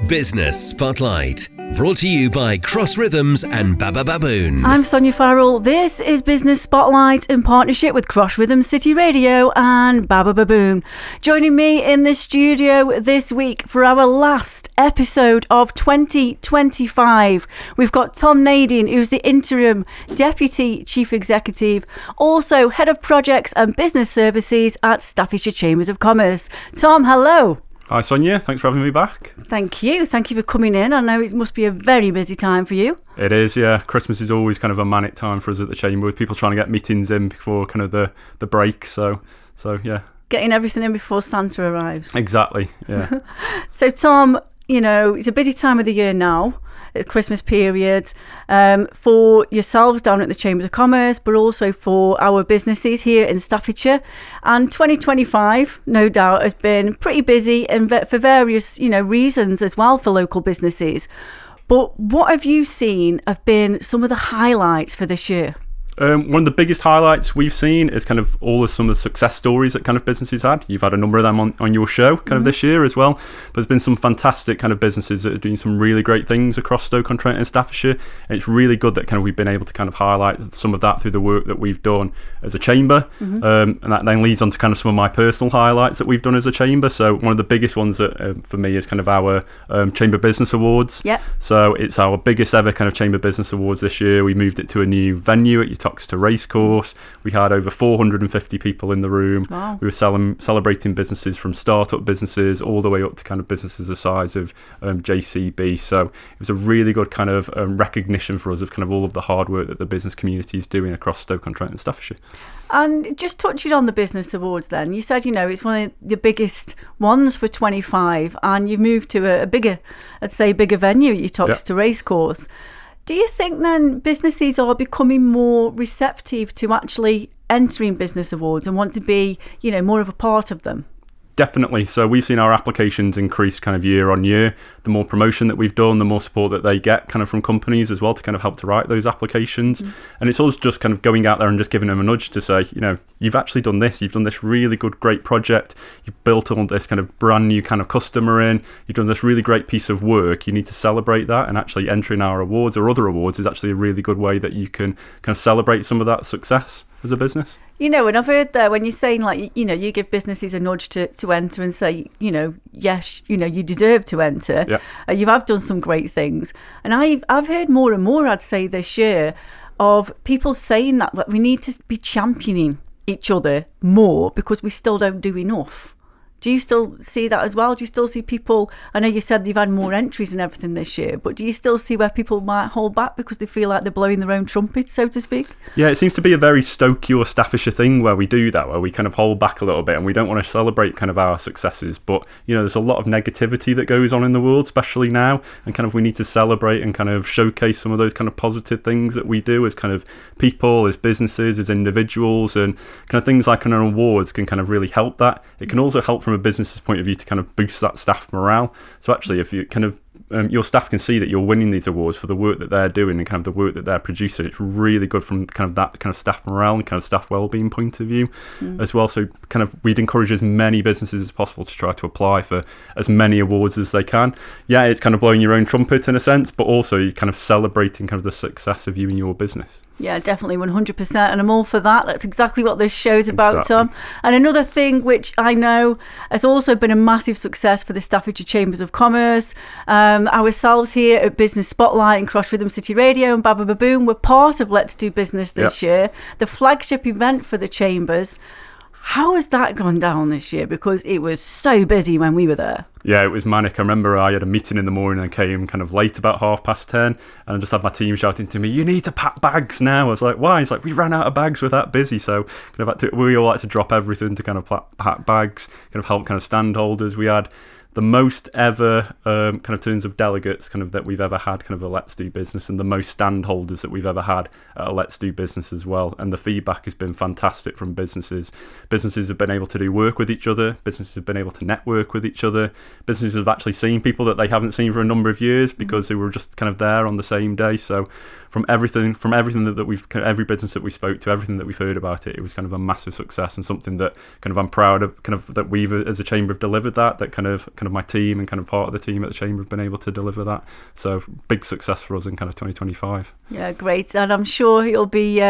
Business Spotlight, brought to you by Cross Rhythms and Baba Baboon. I'm Sonya Farrell. This is Business Spotlight in partnership with Cross Rhythms City Radio and Baba Baboon. Joining me in the studio this week for our last episode of 2025, we've got Tom Nadin, who's the interim Deputy Chief Executive, also Head of Projects and Business Services at Staffordshire Chambers of Commerce. Tom, hello. Hi Sonia, thanks for having me back. Thank you for coming in. I know it must be a very busy time for you. It is, yeah. Christmas is always kind of a manic time for us at the Chamber, with people trying to get meetings in before kind of the break, so yeah. Getting everything in before Santa arrives. Exactly, yeah. So Tom, you know, it's a busy time of the year now, at Christmas period, for yourselves down at the Chambers of Commerce, but also for our businesses here in Staffordshire. And 2025, no doubt, has been pretty busy and for various, reasons as well for local businesses. But what have you seen have been some of the highlights for this year? One of the biggest highlights we've seen is kind of some of the success stories that kind of businesses had. You've had a number of them on your show kind of this year as well. But there's been some fantastic kind of businesses that are doing some really great things across Stoke-on-Trent and Staffordshire. And it's really good that kind of we've been able to kind of highlight some of that through the work that we've done as a chamber. And that then leads on to kind of some of my personal highlights that we've done as a chamber. So one of the biggest ones that, for me is kind of our Chamber Business Awards. Yep. So it's our biggest ever kind of Chamber Business Awards this year. We moved it to a new venue at Toxteth Racecourse. We had over 450 people in the room. Wow. We were celebrating businesses from startup businesses all the way up to kind of businesses the size of JCB. So it was a really good kind of recognition for us of kind of all of the hard work that the business community is doing across Stoke-on-Trent and Staffordshire. And just touching on the Business Awards then, you said, it's one of the biggest ones for 25, and you've moved to a bigger venue at your Toxteth Racecourse. Do you think then businesses are becoming more receptive to actually entering business awards and want to be, more of a part of them? Definitely. So we've seen our applications increase kind of year on year. The more promotion that we've done, the more support that they get kind of from companies as well to kind of help to write those applications. And it's always just kind of going out there and just giving them a nudge to say, you've actually done this. You've done this really good, great project. You've built all this kind of brand new kind of customer in. You've done this really great piece of work. You need to celebrate that. And actually entering our awards or other awards is actually a really good way that you can kind of celebrate some of that success as a business. And I've heard that when you're saying you give businesses a nudge to enter and say, yes, you deserve to enter. Yeah. You have done some great things. And I've heard more and more, I'd say this year, of people saying that we need to be championing each other more because we still don't do enough. Do you still see that as well? Do you still see people, I know you said you've had more entries and everything this year, but do you still see where people might hold back because they feel like they're blowing their own trumpet, so to speak? Yeah, it seems to be a very Stoke or Staffordshire thing where we do that, where we kind of hold back a little bit and we don't want to celebrate kind of our successes. But, there's a lot of negativity that goes on in the world, especially now, and kind of we need to celebrate and kind of showcase some of those kind of positive things that we do as kind of people, as businesses, as individuals, and kind of things like an awards can kind of really help that. It can also help from a business's point of view to kind of boost that staff morale. So actually, if you kind of your staff can see that you're winning these awards for the work that they're doing and kind of the work that they're producing, it's really good from kind of that kind of staff morale and kind of staff wellbeing point of view as well. So kind of we'd encourage as many businesses as possible to try to apply for as many awards as they can. Yeah, it's kind of blowing your own trumpet in a sense, but also you're kind of celebrating kind of the success of you and your business. Yeah, definitely 100%. And I'm all for that. That's exactly what this show's about, Exactly. Tom. And another thing which I know has also been a massive success for the Staffordshire Chambers of Commerce, ourselves here at Business Spotlight and Cross Rhythm City Radio and Baba Baboon were part of Let's Do Business this year, the flagship event for the Chambers. How has that gone down this year? Because it was so busy when we were there. Yeah, it was manic. I remember I had a meeting in the morning and came kind of late, about 10:30, and I just had my team shouting to me, "You need to pack bags now." I was like, "Why?" He's like, "We ran out of bags. We're that busy." So kind of we all had to drop everything to kind of pack bags, kind of help kind of stand holders. We had the most ever kind of terms of delegates kind of that we've ever had kind of a Let's Do Business, and the most stand holders that we've ever had at a Let's Do Business as well. And the feedback has been fantastic from businesses. Businesses have been able to do work with each other. Businesses have been able to network with each other. Businesses have actually seen people that they haven't seen for a number of years because they were just kind of there on the same day. So from everything that we've, every business that we spoke to, everything that we've heard about it, it was kind of a massive success, and something that kind of I'm proud of, kind of that we've as a chamber have delivered that kind of my team and kind of part of the team at the chamber have been able to deliver that. So big success for us in kind of 2025. Yeah, great, and I'm sure it'll be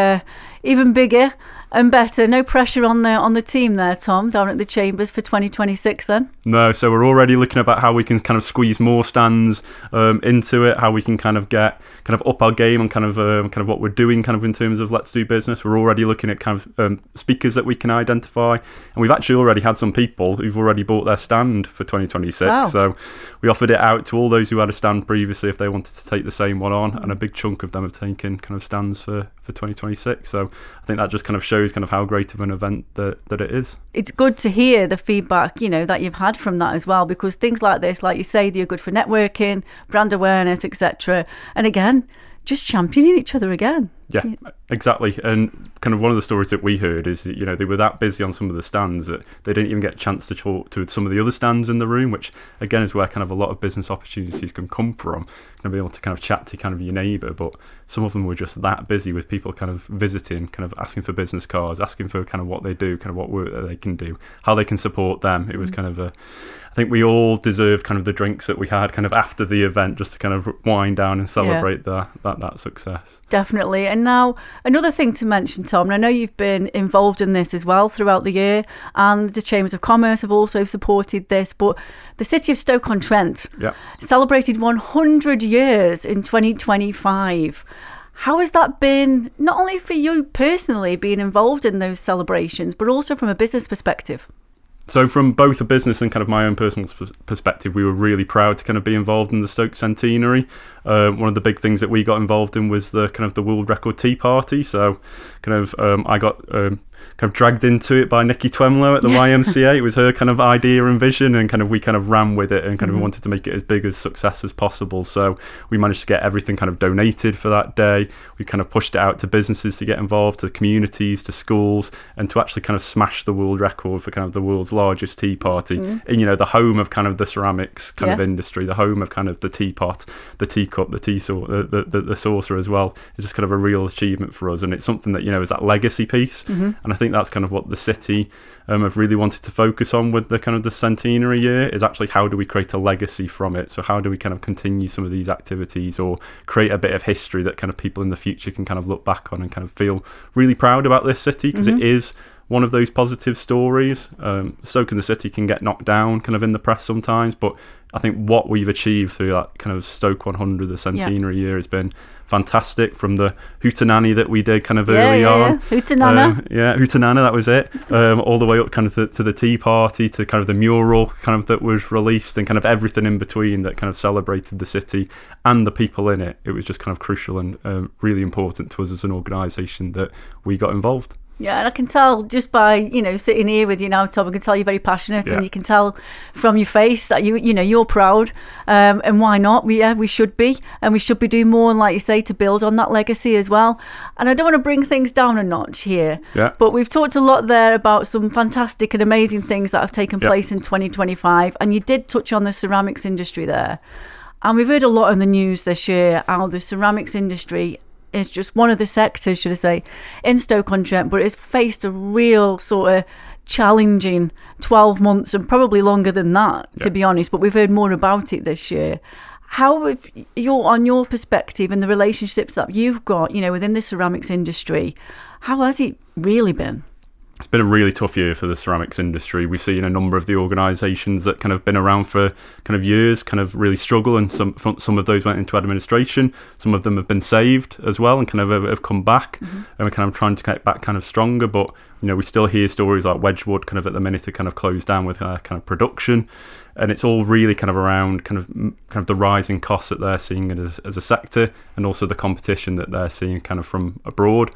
even bigger and better. No pressure on the team there, Tom, down at the chambers for 2026 then? No, so we're already looking about how we can kind of squeeze more stands into it, how we can kind of get kind of up our game and kind of what we're doing kind of in terms of Let's Do Business. We're already looking at kind of speakers that we can identify, and we've actually already had some people who've already bought their stand for 2026. Wow. So we offered it out to all those who had a stand previously if they wanted to take the same one on, and a big chunk of them have taken kind of stands for 2026. So I think that just kind of shows kind of how great of an event that it is. It's good to hear the feedback, that you've had from that as well, because things like this, like you say, they're good for networking, brand awareness, etc. And again, just championing each other again. Yeah, exactly. And kind of one of the stories that we heard is that, they were that busy on some of the stands that they didn't even get a chance to talk to some of the other stands in the room, which again is where kind of a lot of business opportunities can come from. Kind of be able to kind of chat to kind of your neighbour, but some of them were just that busy with people kind of visiting, kind of asking for business cards, asking for kind of what they do, kind of what work that they can do, how they can support them. It was kind of I think we all deserved kind of the drinks that we had kind of after the event, just to kind of wind down and celebrate that success. Definitely. And now another thing to mention, Tom, and I know you've been involved in this as well throughout the year, and the Chambers of Commerce have also supported this, but the city of Stoke-on-Trent celebrated 100 years in 2025. How has that been, not only for you personally being involved in those celebrations, but also from a business perspective? So from both a business and kind of my own personal perspective, we were really proud to kind of be involved in the Stoke Centenary. One of the big things that we got involved in was the kind of the world record tea party. So kind of I got kind of dragged into it by Nikki Twemlow at the YMCA. It was her kind of idea and vision, and kind of we kind of ran with it and kind of wanted to make it as big a success as possible. So we managed to get everything kind of donated for that day. We kind of pushed it out to businesses to get involved, to communities, to schools, and to actually kind of smash the world record for kind of the world's largest tea party in the home of kind of the ceramics kind of industry, the home of kind of the teapot, the teacup, the tea the saucer as well. It's just kind of a real achievement for us, and it's something that is that legacy piece. And I think that's kind of what the city have really wanted to focus on with the kind of the centenary year, is actually how do we create a legacy from it. So how do we kind of continue some of these activities, or create a bit of history that kind of people in the future can kind of look back on and kind of feel really proud about this city, because it is one of those positive stories. Stoke and the city can get knocked down kind of in the press sometimes, but I think what we've achieved through that kind of Stoke 100, the centenary year, has been fantastic. From the hootenanny that we did kind of early on. Hootenanna, that was it. All the way up kind of to the tea party, to kind of the mural kind of that was released, and kind of everything in between that kind of celebrated the city and the people in it. It was just kind of crucial and really important to us as an organisation that we got involved. Yeah, and I can tell just by, sitting here with you now, Tom, I can tell you're very passionate, and you can tell from your face that you're proud, and why not? We should be, and we should be doing more, and like you say, to build on that legacy as well. And I don't want to bring things down a notch here, but we've talked a lot there about some fantastic and amazing things that have taken place in 2025, and you did touch on the ceramics industry there. And we've heard a lot in the news this year how the ceramics industry is just one of the sectors, should I say, in Stoke-on-Trent, but it's faced a real sort of challenging 12 months, and probably longer than that, to be honest, but we've heard more about it this year. How have on your perspective and the relationships that you've got, within the ceramics industry, how has it really been? It's been a really tough year for the ceramics industry. We've seen a number of the organisations that kind of been around for kind of years kind of really struggle, and some of those went into administration. Some of them have been saved as well and kind of have come back, and we're kind of trying to get back kind of stronger. But we still hear stories like Wedgwood kind of at the minute to kind of close down with kind of production, and it's all really kind of around kind of the rising costs that they're seeing as a sector, and also the competition that they're seeing kind of from abroad.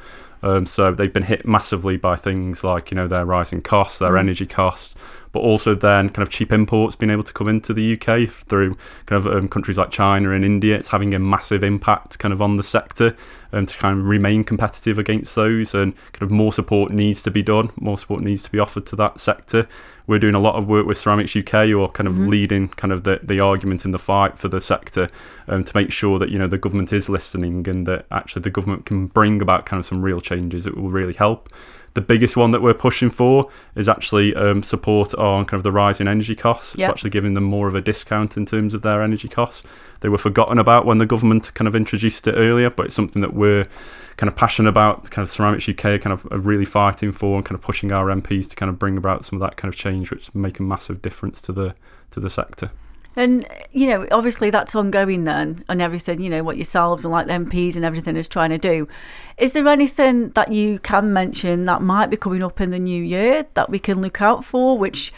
So they've been hit massively by things like, their rising costs, their energy costs, but also then kind of cheap imports being able to come into the UK through kind of countries like China and India. It's having a massive impact kind of on the sector, to kind of remain competitive against those, and kind of more support needs to be done, more support needs to be offered to that sector. we're doing a lot of work with Ceramics UK, who are kind of leading kind of the argument in the fight for the sector, to make sure that, the government is listening and that actually the government can bring about kind of some real changes that will really help. The biggest one that we're pushing for is actually support on kind of the rise in energy costs. It's actually giving them more of a discount in terms of their energy costs. They were forgotten about when the government kind of introduced it earlier, but it's something that we're kind of passionate about. Kind of Ceramics UK kind of are really fighting for and kind of pushing our MPs to kind of bring about some of that kind of change, which make a massive difference to the sector. And, obviously that's ongoing then and everything, what yourselves and like the MPs and everything is trying to do. Is there anything that you can mention that might be coming up in the new year that we can look out for, which,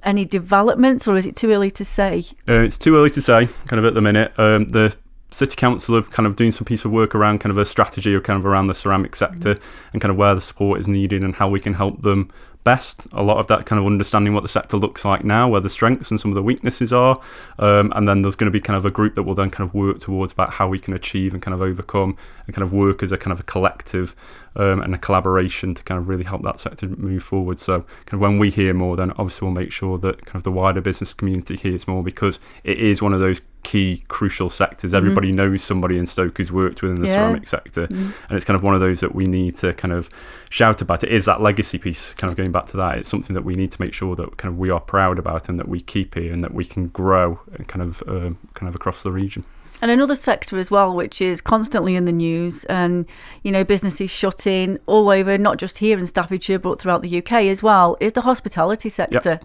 any developments, or is it too early to say? It's too early to say, kind of at the minute. The City Council have kind of doing some piece of work around kind of a strategy or kind of around the ceramic sector and kind of where the support is needed and how we can help them best. A lot of that kind of understanding what the sector looks like now, where the strengths and some of the weaknesses are, and then there's going to be kind of a group that will then kind of work towards about how we can achieve and kind of overcome and kind of work as a kind of a collective and a collaboration to kind of really help that sector move forward. So kind of when we hear more, then obviously we'll make sure that kind of the wider business community hears more, because it is one of those key crucial sectors. Everybody knows somebody in Stoke who's worked within the ceramic sector, and it's kind of one of those that we need to kind of shout about. It is that legacy piece, kind of going back to that. It's something that we need to make sure that kind of we are proud about and that we keep here and that we can grow and kind of across the region. And another sector as well, which is constantly in the news, and businesses shutting all over, not just here in Staffordshire but throughout the UK as well, is the hospitality sector.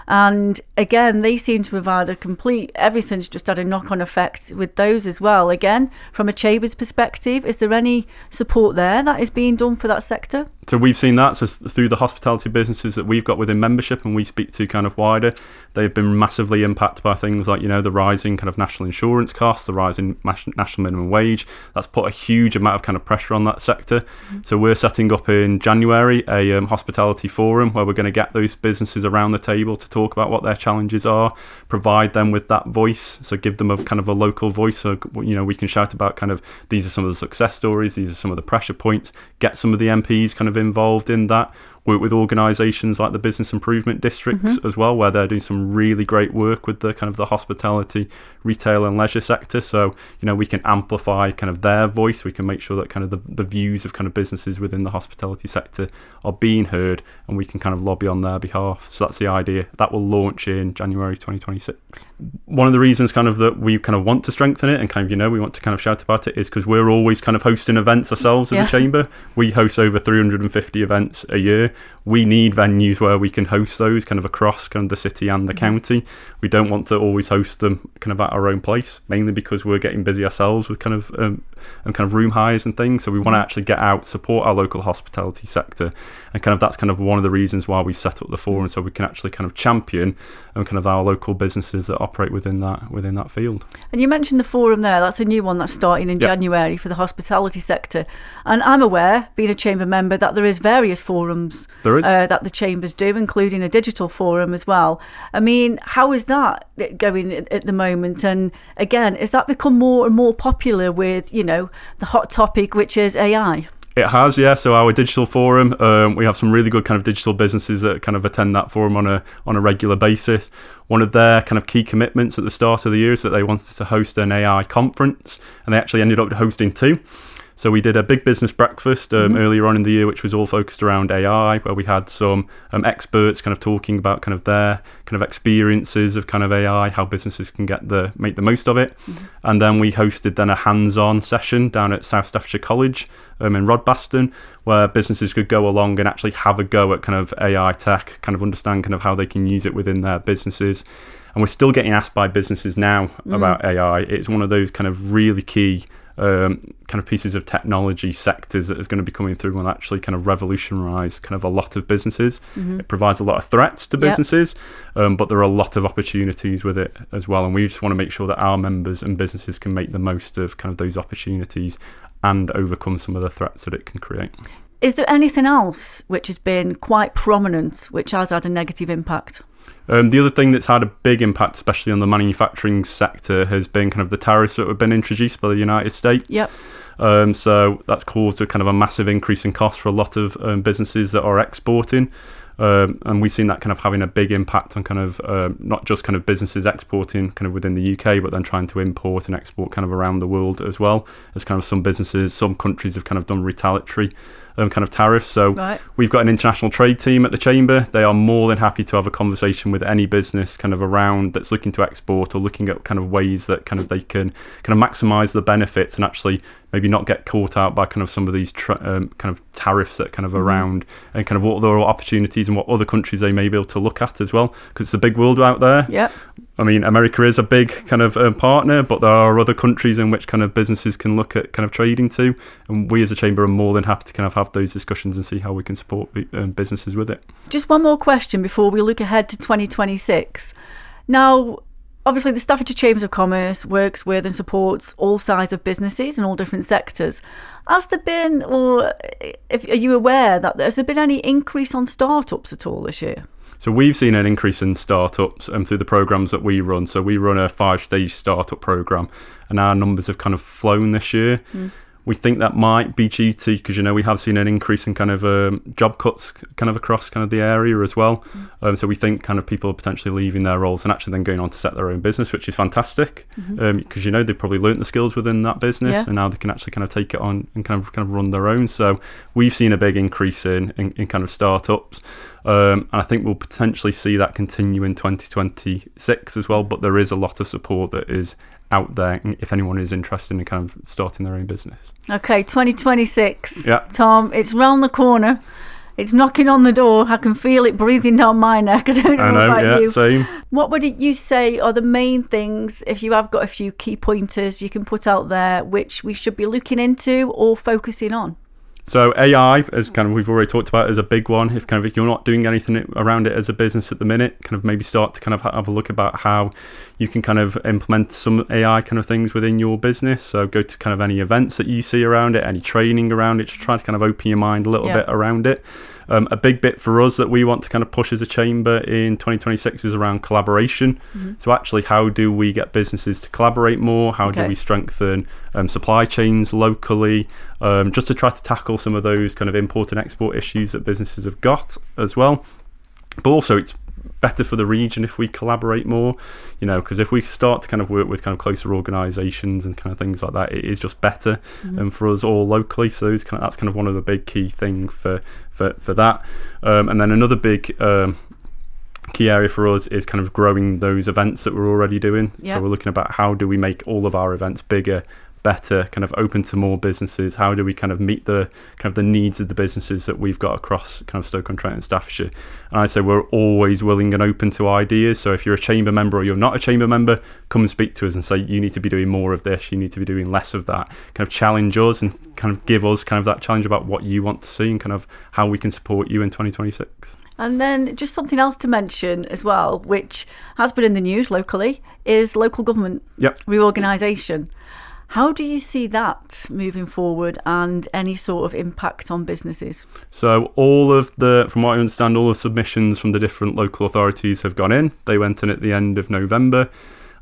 And again, they seem to provide everything's just had a knock-on effect with those as well. Again, from a Chambers perspective, is there any support there that is being done for that sector? So we've seen that. So through the hospitality businesses that we've got within membership and we speak to kind of wider, they've been massively impacted by things like, the rising kind of national insurance costs, the rising national minimum wage. That's put a huge amount of kind of pressure on that sector. So we're setting up in January a hospitality forum where we're going to get those businesses around the table to talk about what their challenges are, provide them with that voice, so give them a kind of a local voice, so we can shout about kind of these are some of the success stories, these are some of the pressure points, get some of the MPs kind of involved in that, work with organisations like the business improvement districts as well, where they're doing some really great work with the kind of the hospitality, retail and leisure sector. So we can amplify kind of their voice. We can make sure that kind of the views of kind of businesses within the hospitality sector are being heard, and we can kind of lobby on their behalf. So that's the idea. That will launch in January 2026. One of the reasons kind of that we kind of want to strengthen it and kind of we want to kind of shout about it is because we're always kind of hosting events ourselves as a chamber. We host over 350 events a year. We need venues where we can host those kind of across kind of the city and the county. We don't want to always host them kind of at our own place, mainly because we're getting busy ourselves with kind of room hires and things. So we want to actually get out, support our local hospitality sector, and kind of that's kind of one of the reasons why we set up the forum, so we can actually kind of champion and kind of our local businesses that operate within that field. And you mentioned the forum there. That's a new one that's starting in January for the hospitality sector. And I'm aware, being a chamber member, that there is various forums that the chambers do, including a digital forum as well. I mean, how is that going at the moment? And again, has that become more and more popular with, the hot topic, which is AI? It has, yeah. So our digital forum, we have some really good kind of digital businesses that kind of attend that forum on a regular basis. One of their kind of key commitments at the start of the year is that they wanted to host an AI conference, and they actually ended up hosting two. So we did a big business breakfast earlier on in the year, which was all focused around AI, where we had some experts kind of talking about kind of their kind of experiences of kind of AI, how businesses can make the most of it. And then we hosted then a hands-on session down at South Staffordshire College in Rodbaston, where businesses could go along and actually have a go at kind of AI tech, kind of understand kind of how they can use it within their businesses. And we're still getting asked by businesses now about AI. It's one of those kind of really key kind of pieces of technology sectors that is going to be coming through and actually kind of revolutionise kind of a lot of businesses. It provides a lot of threats to businesses, but there are a lot of opportunities with it as well. And we just want to make sure that our members and businesses can make the most of kind of those opportunities and overcome some of the threats that it can create. Is there anything else which has been quite prominent, which has had a negative impact? The other thing that's had a big impact, especially on the manufacturing sector, has been kind of the tariffs that have been introduced by the United States. So that's caused a kind of a massive increase in cost for a lot of businesses that are exporting. And we've seen that kind of having a big impact on kind of not just kind of businesses exporting kind of within the UK, but then trying to import and export kind of around the world as well. As kind of some countries have kind of done retaliatory kind of tariffs. So we've got an international trade team at the Chamber. They are more than happy to have a conversation with any business kind of around that's looking to export or looking at kind of ways that kind of they can kind of maximise the benefits and actually maybe not get caught out by kind of some of these kind of tariffs that kind of around, and kind of what other opportunities and what other countries they may be able to look at as well, because it's a big world out there. Yeah. I mean, America is a big kind of partner, but there are other countries in which kind of businesses can look at kind of trading to, and we as a Chamber are more than happy to kind of have those discussions and see how we can support businesses with it. Just one more question before we look ahead to 2026. Now, obviously, the Staffordshire Chambers of Commerce works with and supports all sides of businesses in all different sectors. Has there been, or are you aware that has there been any increase on startups at all this year? So we've seen an increase in startups through the programs that we run. So we run a 5-stage startup program, and our numbers have kind of flown this year. We think that might be due to, because we have seen an increase in kind of job cuts kind of across kind of the area as well. So we think kind of people are potentially leaving their roles and actually then going on to set their own business, which is fantastic, because they've probably learnt the skills within that business, and now they can actually kind of take it on and kind of run their own. So we've seen a big increase in kind of startups. And I think we'll potentially see that continue in 2026 as well, but there is a lot of support that is out there if anyone is interested in kind of starting their own business. Okay, 2026. Yeah. Tom, it's round the corner. It's knocking on the door. I can feel it breathing down my neck. I don't know about you. Same. What would you say are the main things, if you have got a few key pointers you can put out there, which we should be looking into or focusing on? So AI, as kind of we've already talked about, is a big one. If you're not doing anything around it as a business at the minute, kind of maybe start to kind of have a look about how you can kind of implement some AI kind of things within your business. So go to kind of any events that you see around it, any training around it, just try to kind of open your mind a little bit around it. A big bit for us that we want to kind of push as a chamber in 2026 is around collaboration. So actually, how do we get businesses to collaborate more? How do we strengthen supply chains locally? Just to try to tackle some of those kind of import and export issues that businesses have got as well. But also, it's better for the region if we collaborate more, because if we start to kind of work with kind of closer organisations and kind of things like that, it is just better for us all locally. So that's kind of one of the big key things for that. And then another big key area for us is kind of growing those events that we're already doing. So we're looking about how do we make all of our events bigger, better, kind of open to more businesses. How do we kind of meet the kind of the needs of the businesses that we've got across kind of Stoke-on-Trent and Staffordshire? And I say we're always willing and open to ideas. So if you're a chamber member or you're not a chamber member, come and speak to us and say you need to be doing more of this, you need to be doing less of that. Kind of challenge us and kind of give us kind of that challenge about what you want to see and kind of how we can support you in 2026. And then just something else to mention as well, which has been in the news locally, is local government reorganisation. How do you see that moving forward and any sort of impact on businesses? So from what I understand, all the submissions from the different local authorities have gone in. They went in at the end of November.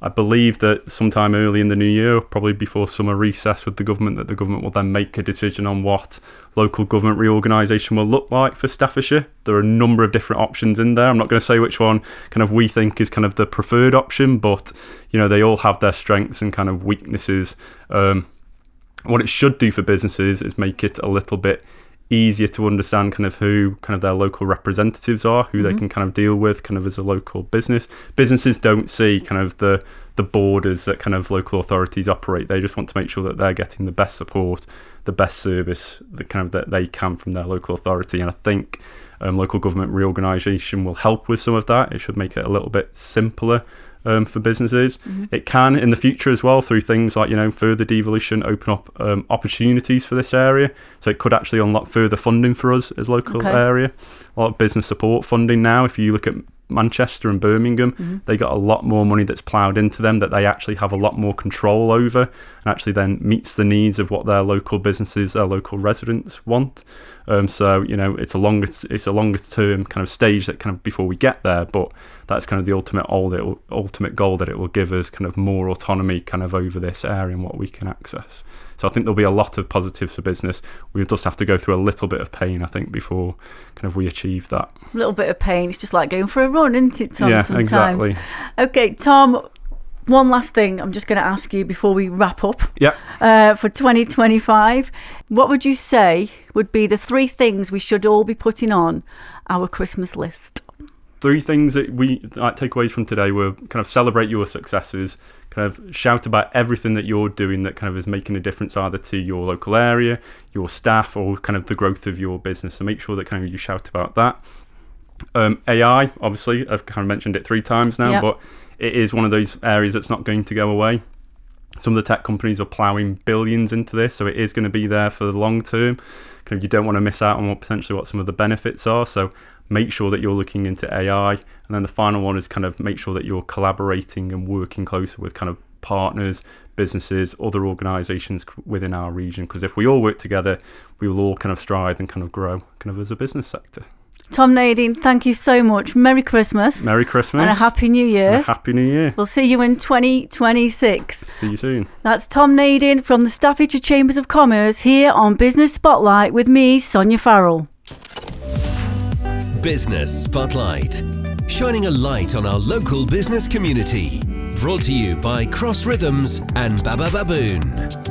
I believe that sometime early in the new year, probably before summer recess with the government, that the government will then make a decision on what local government reorganisation will look like for Staffordshire. There are a number of different options in there. I'm not going to say which one kind of we think is kind of the preferred option, but they all have their strengths and kind of weaknesses. What it should do for businesses is make it a little bit easier to understand kind of who kind of their local representatives are, who they can kind of deal with kind of as a local business. Businesses don't see kind of the borders that kind of local authorities operate. They just want to make sure that they're getting the best support, the best service that they can from their local authority. And I think local government reorganisation will help with some of that. It should make it a little bit simpler for businesses. It can in the future as well, through things like further devolution, open up opportunities for this area. So it could actually unlock further funding for us as local area. A lot of business support funding now. If you look at Manchester and Birmingham, they got a lot more money that's ploughed into them that they actually have a lot more control over, and actually then meets the needs of what their local businesses, their local residents want. So it's a longer term kind of stage that kind of before we get there, but that's kind of the ultimate goal that it will give us kind of more autonomy kind of over this area and what we can access. So I think there'll be a lot of positives for business. We'll just have to go through a little bit of pain, I think, before kind of we achieve that. A little bit of pain. It's just like going for a run, isn't it, Tom? Yeah, sometimes. exactly. Okay, Tom, one last thing I'm just going to ask you before we wrap up. For 2025. What would you say would be the 3 things we should all be putting on our Christmas list? 3 things that we takeaways from today were kind of celebrate your successes, kind of shout about everything that you're doing that kind of is making a difference either to your local area, your staff, or kind of the growth of your business. So make sure that kind of you shout about that. AI, obviously, I've kind of mentioned it 3 times now, but it is one of those areas that's not going to go away. Some of the tech companies are ploughing billions into this, so it is going to be there for the long term. Kind of you don't want to miss out on what some of the benefits are. So make sure that you're looking into AI. And then the final one is kind of make sure that you're collaborating and working closer with kind of partners, businesses, other organisations within our region. Because if we all work together, we will all kind of strive and kind of grow kind of as a business sector. Tom Nadin, thank you so much. Merry Christmas. Merry Christmas. And a Happy New Year. And a Happy New Year. We'll see you in 2026. See you soon. That's Tom Nadin from the Staffordshire Chambers of Commerce here on Business Spotlight with me, Sonya Farrell. Business Spotlight, shining a light on our local business community. Brought to you by Cross Rhythms and Baba Baboon.